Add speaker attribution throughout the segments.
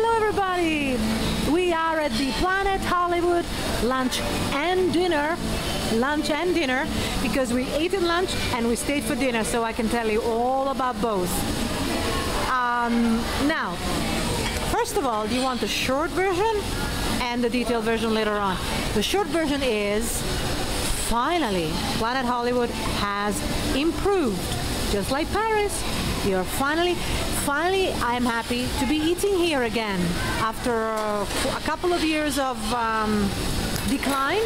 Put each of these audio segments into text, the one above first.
Speaker 1: Hello everybody! We are at the Planet Hollywood lunch and dinner because we ate at lunch and we stayed for dinner, so I can tell you all about both. Now, first of all, you want the short version and the detailed version later on. The short version is, finally, Planet Hollywood has improved. Just like Paris, you're finally, I'm happy to be eating here again. After a couple of years of decline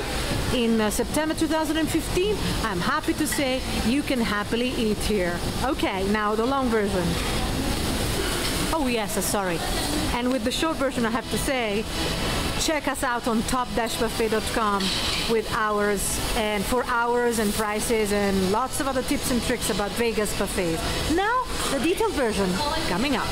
Speaker 1: in September 2015, I'm happy to say you can happily eat here. Okay, now the long version. Oh yes, sorry. And with the short version, I have to say, check us out on top-buffet.com with hours and for hours and prices and lots of other tips and tricks about Vegas buffets. Now, the detailed version coming up.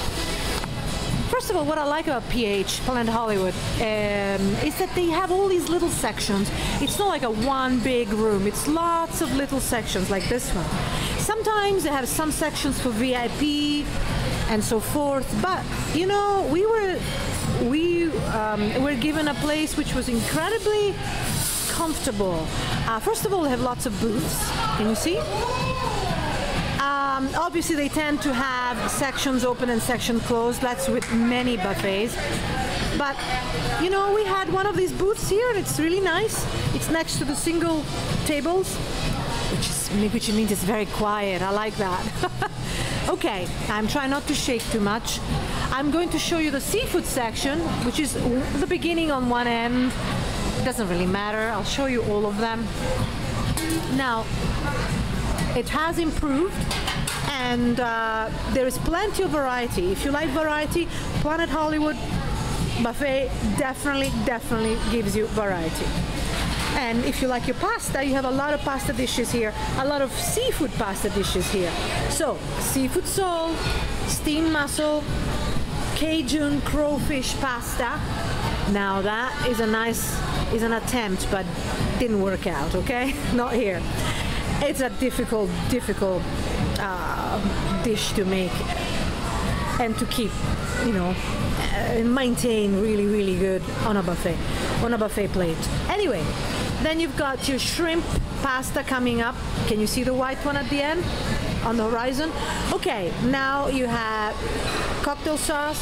Speaker 1: First of all, what I like about Planet Hollywood, is that they have all these little sections. It's not like a one big room. It's lots of little sections like this one. Sometimes they have some sections for VIP and so forth, but you know, we were given a place which was incredibly comfortable. First of all, they have lots of booths. Can you see? Obviously, they tend to have sections open and sections closed. That's with many buffets. But you know, we had one of these booths here, and it's really nice. It's next to the single tables, which means it's very quiet. I like that. Okay, I'm trying not to shake too much. I'm going to show you the seafood section, which is the beginning on one end. It doesn't really matter. I'll show you all of them. Now, it has improved, and there is plenty of variety. If you like variety, Planet Hollywood Buffet definitely gives you variety. And if you like your pasta, you have a lot of pasta dishes here, a lot of seafood pasta dishes here. So, seafood sole, steamed mussel, Cajun crawfish pasta. Now that is an attempt, but didn't work out, okay? Not here. It's a difficult dish to make and to keep, you know, maintain really good on a buffet plate. Anyway, then you've got your shrimp pasta coming up. Can you see the white one at the end on the horizon? Okay, now you have cocktail sauce,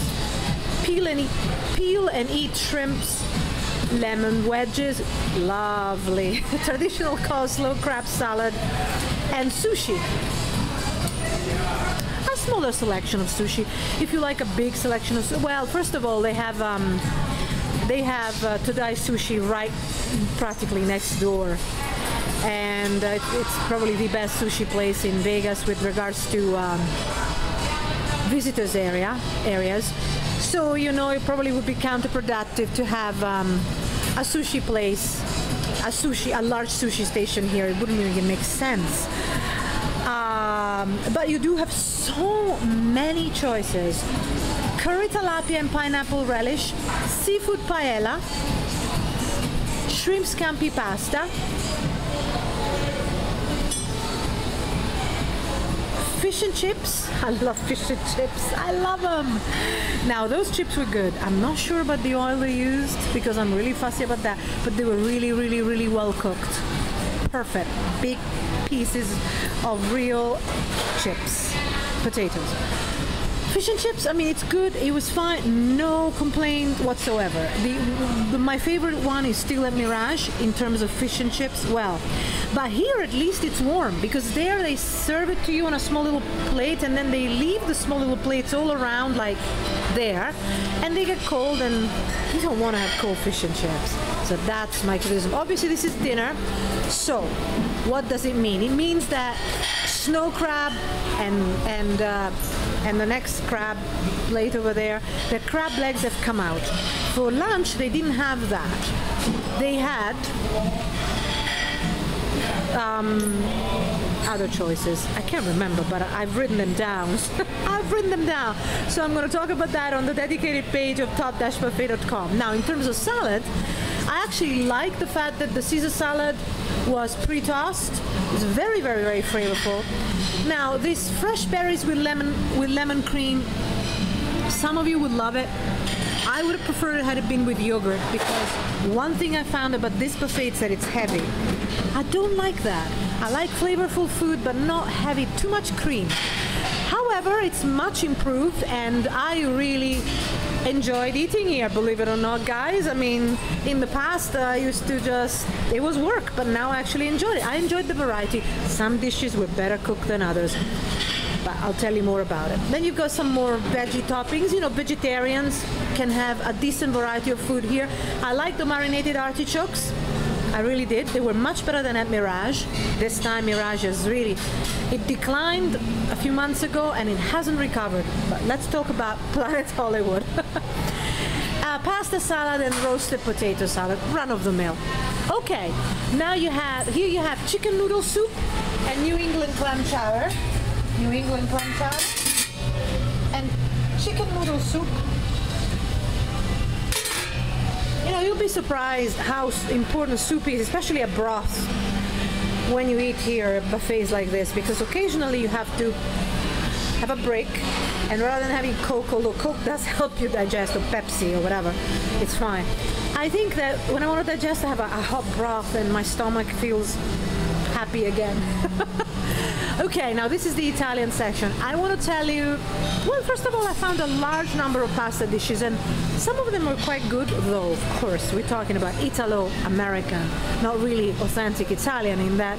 Speaker 1: peel and eat shrimps, lemon wedges, lovely, traditional coleslaw, crab salad, and sushi. A smaller selection of sushi. If you like a big selection of, well, first of all, they have Todai Sushi right practically next door, and it's probably the best sushi place in Vegas with regards to visitors areas. So you know, it probably would be counterproductive to have a sushi place, a large sushi station here. It wouldn't really make sense. But you do have so many choices. Curry tilapia and pineapple relish, seafood paella, shrimp scampi pasta, fish and chips. I love fish and chips. I love them. Now those chips were good. I'm not sure about the oil they used because I'm really fussy about that, but they were really well cooked. Perfect. Big pieces of real chips, potatoes. Fish and chips, I mean, it's good. It was fine. No complaint whatsoever. My favorite one is still at Mirage in terms of fish and chips. Well, but here at least it's warm, because there they serve it to you on a small little plate, and then they leave the small little plates all around like there, and they get cold, and you don't want to have cold fish and chips. So that's my criticism. Obviously this is dinner, so what does it mean? It means that snow crab and the next crab plate over there, the crab legs have come out. For lunch they didn't have that. They had other choices. I can't remember, but I've written them down. I've written them down. So I'm going to talk about that on the dedicated page of top-buffet.com. Now, in terms of salad, I actually like the fact that the Caesar salad was pre-tossed. It's very flavorful. Now, these fresh berries with lemon cream, some of you would love it. I would have preferred it had it been with yogurt, because one thing I found about this buffet is that it's heavy. I don't like that. I like flavorful food, but not heavy, too much cream. However, it's much improved, and I really enjoyed eating here, believe it or not, guys. I mean, in the past I used to it was work, but now I actually enjoyed it. I enjoyed the variety. Some dishes were better cooked than others, but I'll tell you more about it. Then you've got some more veggie toppings. You know, vegetarians can have a decent variety of food here. I like the marinated artichokes. I really did. They were much better than at Mirage. This time Mirage it declined a few months ago and it hasn't recovered. But let's talk about Planet Hollywood. Pasta salad and roasted potato salad, run of the mill. Okay, now you have chicken noodle soup and New England clam chowder. New England clam chowder and chicken noodle soup. You know, you'll be surprised how important soup is, especially a broth, when you eat here at buffets like this, because occasionally you have to have a break, and rather than having Coke, although Coke does help you digest, or Pepsi or whatever, it's fine. I think that when I want to digest, I have a hot broth and my stomach feels happy again. Okay, now this is the Italian section. I want to tell you, well, first of all, I found a large number of pasta dishes, and some of them were quite good, though, of course, we're talking about Italo-American, not really authentic Italian in that,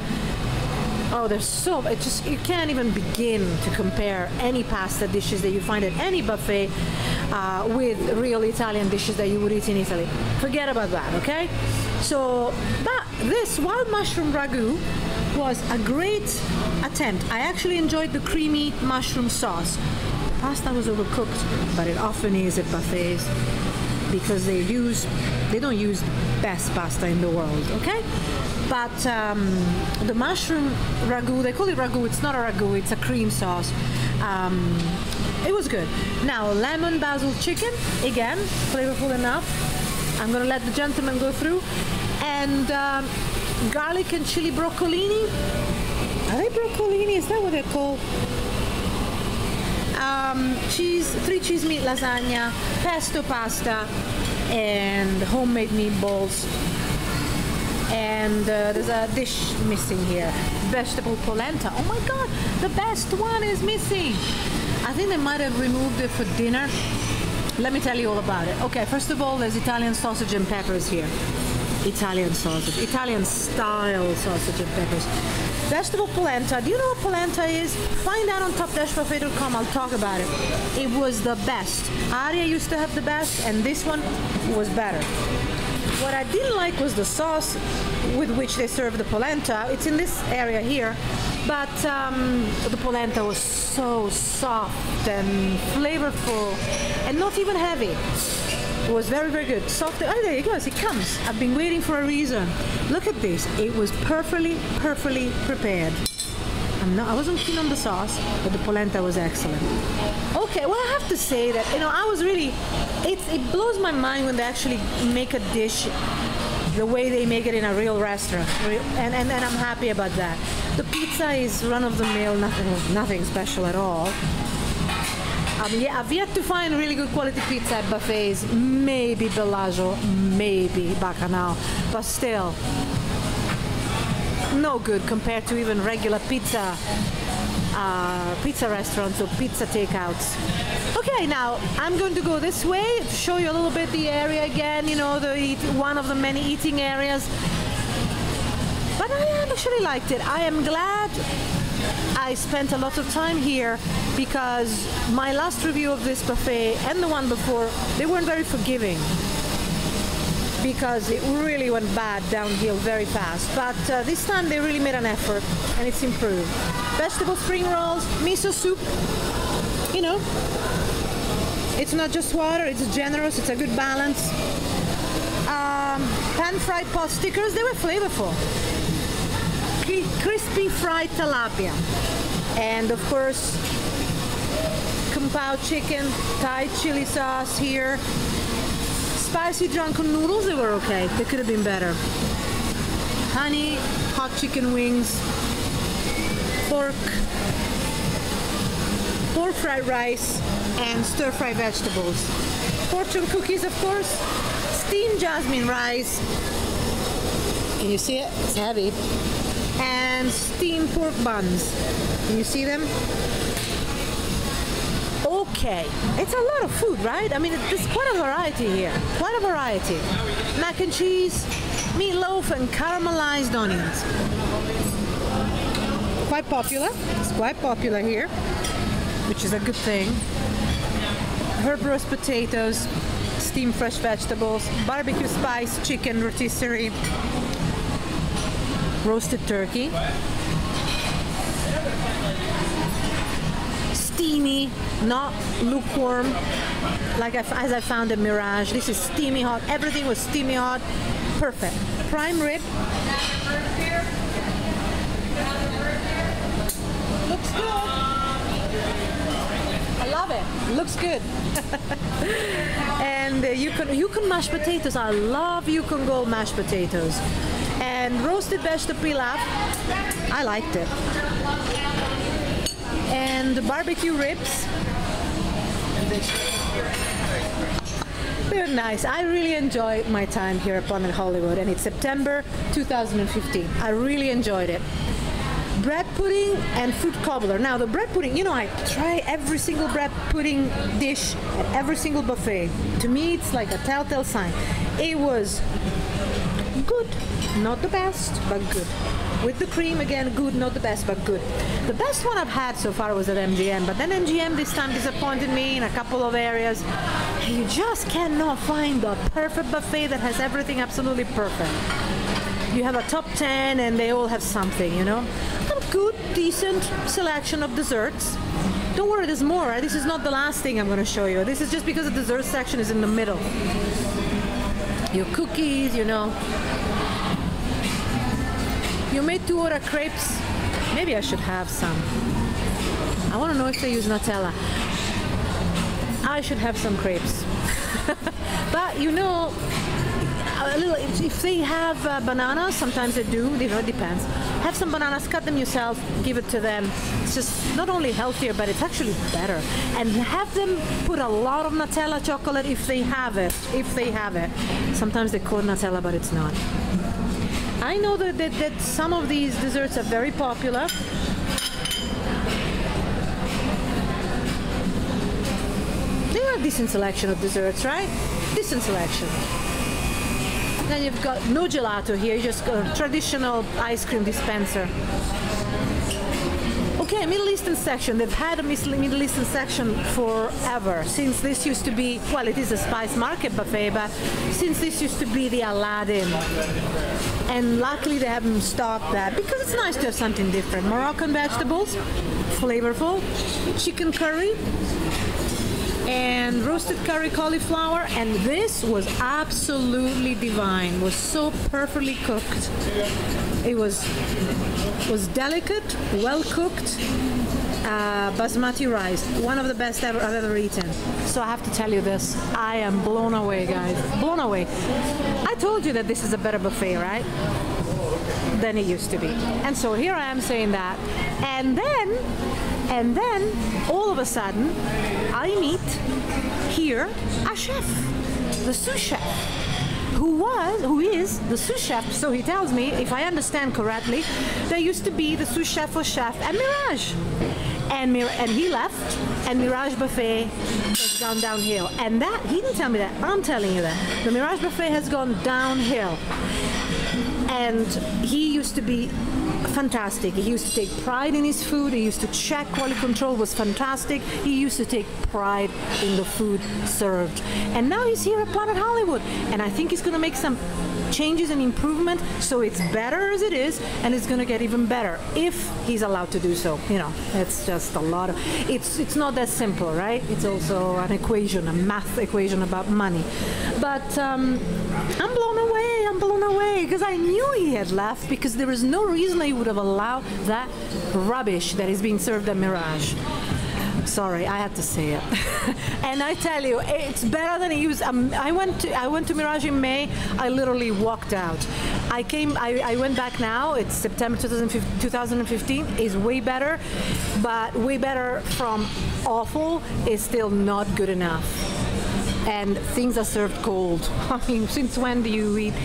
Speaker 1: oh, there's so, you can't even begin to compare any pasta dishes that you find at any buffet with real Italian dishes that you would eat in Italy. Forget about that, okay? So, but this wild mushroom ragu was a great attempt. I actually enjoyed the creamy mushroom sauce. The pasta was overcooked, but it often is at buffets because they don't use the best pasta in the world, okay? But the mushroom ragu, they call it ragu, it's not a ragu, it's a cream sauce. It was good. Now, lemon basil chicken, again, flavorful enough. I'm gonna let the gentleman go through. And garlic and chili broccolini. Are they broccolini? Is that what they're called? Three cheese meat lasagna, pesto pasta, and homemade meatballs. And there's a dish missing here. Vegetable polenta. Oh my god, the best one is missing. I think they might have removed it for dinner. Let me tell you all about it. Okay, first of all, there's Italian sausage and peppers here. Italian sausage, Italian style sausage and peppers. Vegetable polenta. Do you know what polenta is? Find out on top-buffet.com. I'll talk about it. It was the best. Aria used to have the best, and this one was better. What I didn't like was the sauce with which they serve the polenta. It's in this area here, but the polenta was so soft and flavorful and not even heavy. It was very, very good. Soft. Oh, there it goes. It comes. I've been waiting for a reason. Look at this. It was perfectly prepared. I wasn't keen on the sauce, but the polenta was excellent. Okay, well, I have to say that, you know, I was really, it blows my mind when they actually make a dish the way they make it in a real restaurant, and I'm happy about that. The pizza is run-of-the-mill, nothing special at all. Yeah, I've yet to find really good quality pizza at buffets. Maybe Bellagio, maybe Bacchanal, but still, no good compared to even regular pizza restaurants or pizza takeouts. Okay, now I'm going to go this way to show you a little bit the area again, you know, one of the many eating areas. But I actually liked it. I am glad I spent a lot of time here, because my last review of this buffet and the one before, they weren't very forgiving, because it really went bad downhill very fast. But this time they really made an effort, and it's improved. Vegetable spring rolls, miso soup, you know, it's not just water, it's generous, it's a good balance. Pan-fried pot stickers, they were flavorful. Crispy fried tilapia. And of course, kung pao chicken, Thai chili sauce here. Spicy drunken noodles, they were okay. They could have been better. Honey, hot chicken wings, pork pork fried rice, and stir-fried vegetables. Fortune cookies, of course, steamed jasmine rice. Can you see it? It's heavy. And steamed pork buns. Can you see them? Okay, it's a lot of food, right? I mean, there's quite a variety here. Quite a variety. Mac and cheese, meatloaf, and caramelized onions. Quite popular. It's quite popular here, which is a good thing. Herb roast potatoes, steamed fresh vegetables, barbecue spice, chicken, rotisserie, roasted turkey, steamy, not lukewarm, like as I found in Mirage. This is steamy hot. Everything was steamy hot. Perfect. Prime rib. Looks good. I love it. Looks good. And Yukon mashed potatoes. I love Yukon Gold mashed potatoes. And roasted vegetable pilaf. I liked it. And barbecue ribs. They're nice. I really enjoyed my time here at Planet Hollywood, and it's September 2015. I really enjoyed it. Bread pudding and fruit cobbler. Now the bread pudding, you know, I try every single bread pudding dish at every single buffet. To me, it's like a telltale sign. It was good, not the best, but good. With the cream, again, good, not the best, but good. The best one I've had so far was at MGM, but then MGM this time disappointed me in a couple of areas. You just cannot find the perfect buffet that has everything absolutely perfect. You have a top 10 and they all have something, you know. A good, decent selection of desserts. Don't worry, there's more. Right? This is not the last thing I'm going to show you. This is just because the dessert section is in the middle. Your cookies, you know. You made to order crepes. Maybe I should have some. I want to know if they use Nutella. I should have some crepes. But you know, a little, if they have bananas, sometimes they do, you know, it depends. Have some bananas, cut them yourself, give it to them. It's just not only healthier, but it's actually better. And have them put a lot of Nutella chocolate if they have it. If they have it. Sometimes they call it Nutella, but it's not. I know that some of these desserts are very popular. They are a decent selection of desserts, right? Decent selection. Then you've got no gelato here, you just got a traditional ice cream dispenser. Okay, Middle Eastern section. They've had a Middle Eastern section forever. Since this used to be, well, it is a Spice Market buffet, but since this used to be the Aladdin. And luckily they haven't stopped that because it's nice to have something different. Moroccan vegetables, flavorful, chicken curry, and roasted curry cauliflower, and this was absolutely divine. It was so perfectly cooked. It was delicate, well cooked, basmati rice, one of the best I've ever eaten. So I have to tell you this, I am blown away, guys, blown away. I told you that this is a better buffet, right, than it used to be. And so here I am saying that, and then all of a sudden I meet here a chef, the sous chef, who is the sous chef. So he tells me, if I understand correctly, there used to be the sous chef or chef at Mirage, and he left, and Mirage Buffet has gone downhill. And that, he didn't tell me that, I'm telling you that. The Mirage Buffet has gone downhill. And he used to be fantastic. He used to take pride in his food. He used to check quality control was fantastic. He used to take pride in the food served. And now he's here at Planet Hollywood. And I think he's going to make some changes and improvement so it's better as it is, and it's going to get even better if he's allowed to do so. You know, it's just a lot of, it's not that simple, right? It's also an equation, a math equation about money. But I'm blown away because I knew he had left, because there is no reason he would have allowed that rubbish that is being served at Mirage. Sorry, I had to say it. And I tell you, it's better than use. I went to Mirage in May. I literally walked out. I went back now. It's September 2015. Is way better, but way better from awful is still not good enough. And things are served cold. I mean, since when do you eat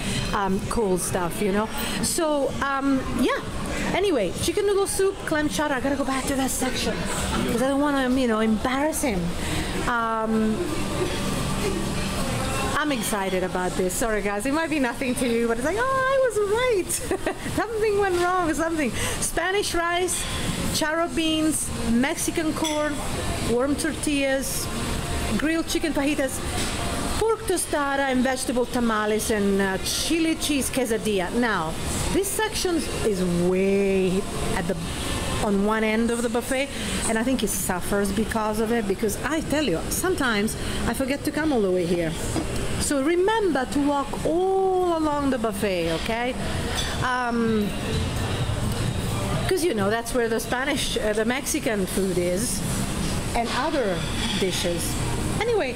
Speaker 1: cold stuff, you know? So, yeah. Anyway, chicken noodle soup, clam chowder. I gotta go back to that section because I don't want to, you know, embarrass him. I'm excited about this. Sorry, guys. It might be nothing to you, but it's like, oh, I was right. Something went wrong or something. Spanish rice, charro beans, Mexican corn, warm tortillas, grilled chicken fajitas, pork tostada and vegetable tamales, and chili cheese quesadilla. Now, this section is way on one end of the buffet, and I think it suffers because of it, because I tell you, sometimes I forget to come all the way here. So remember to walk all along the buffet, okay? Because, you know, that's where the Spanish, the Mexican food is, and other dishes. Anyway,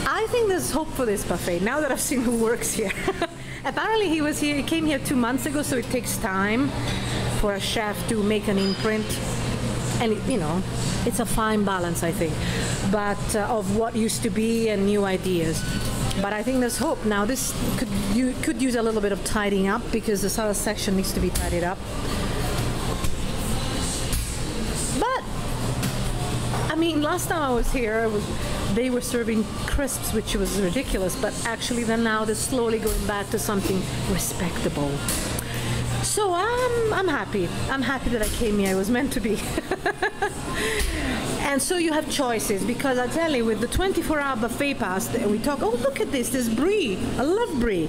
Speaker 1: I think there's hope for this buffet now that I've seen who works here. Apparently he was here, he came here 2 months ago, so it takes time for a chef to make an imprint. And, you know, it's a fine balance, I think, but of what used to be and new ideas. But I think there's hope. Now, this could use a little bit of tidying up because the salad section needs to be tidied up. But, I mean, last time I was here, they were serving crisps, which was ridiculous, but actually then now they're slowly going back to something respectable. So I'm happy. I'm happy that I came here. I was meant to be. And so you have choices, because I tell you, with the 24-hour buffet pass, we talk, oh, look at this, there's brie. I love brie.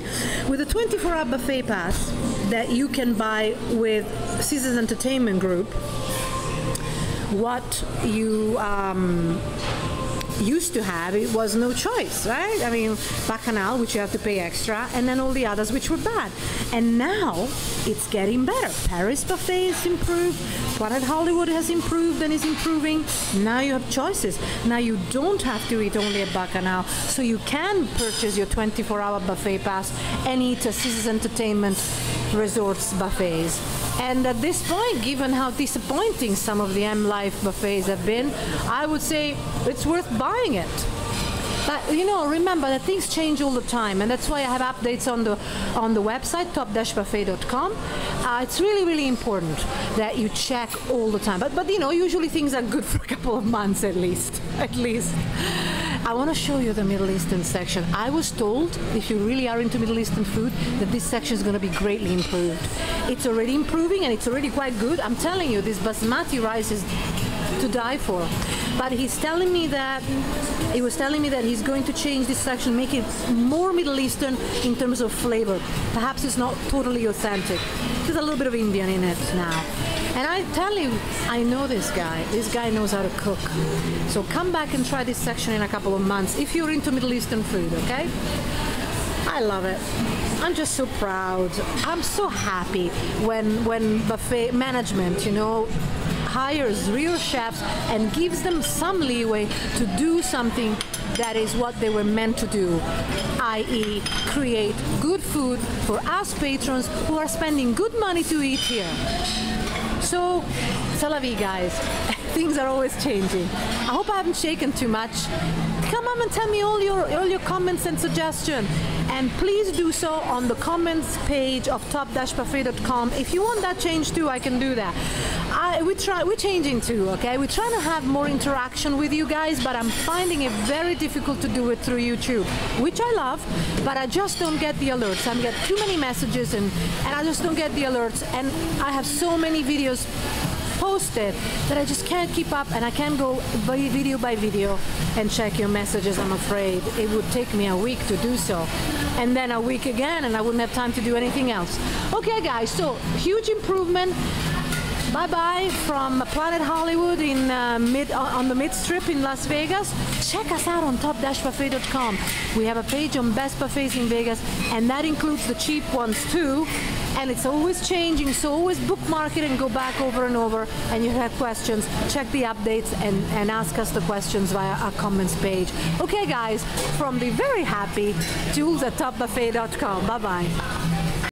Speaker 1: With the 24-hour buffet pass that you can buy with Caesars Entertainment Group, what you used to have, it was no choice, right? I mean, Bacchanal, which you have to pay extra, and then all the others which were bad. And now it's getting better. Paris buffet is improved, Planet Hollywood has improved and is improving. Now you have choices. Now you don't have to eat only at Bacchanal, so you can purchase your 24-hour buffet pass and eat at Caesars Entertainment Resorts buffets. And at this point, given how disappointing some of the M Life buffets have been, I would say it's worth buying it. But, you know, remember that things change all the time, and that's why I have updates on the website, top-buffet.com. It's really, really important that you check all the time. But you know, usually things are good for a couple of months at least. I want to show you the Middle Eastern section. I was told, if you really are into Middle Eastern food, that this section is going to be greatly improved. It's already improving, and it's already quite good. I'm telling you, this basmati rice is to die for. But he was telling me that he's going to change this section, make it more Middle Eastern in terms of flavor. Perhaps it's not totally authentic. There's a little bit of Indian in it now. And I tell you, I know this guy. This guy knows how to cook. So come back and try this section in a couple of months if you're into Middle Eastern food, okay? I love it. I'm just so proud. I'm so happy when buffet management, you know, hires real chefs and gives them some leeway to do something that is what they were meant to do, i.e. create good food for us patrons who are spending good money to eat here. So, c'est la vie, guys. Things are always changing. I hope I haven't shaken too much. Come on and tell me all your comments and suggestions. And please do so on the comments page of top-buffet.com. If you want that change too, I can do that. We're changing too, okay? We're trying to have more interaction with you guys, but I'm finding it very difficult to do it through YouTube, which I love, but I just don't get the alerts. I get too many messages and I just don't get the alerts. And I have so many videos posted that I just can't keep up, and I can't go video by video and check your messages. I'm afraid it would take me a week to do so, and then a week again, and I wouldn't have time to do anything else. Okay, guys, so huge improvement. Bye-bye from Planet Hollywood in on the Mid-Strip in Las Vegas. Check us out on top-buffet.com. We have a page on best buffets in Vegas, and that includes the cheap ones too. and it's always changing, so always bookmark it and go back over and over. And you have questions, check the updates and ask us the questions via our comments page. Okay guys, from the very happy tools@topbuffet.com. Bye bye.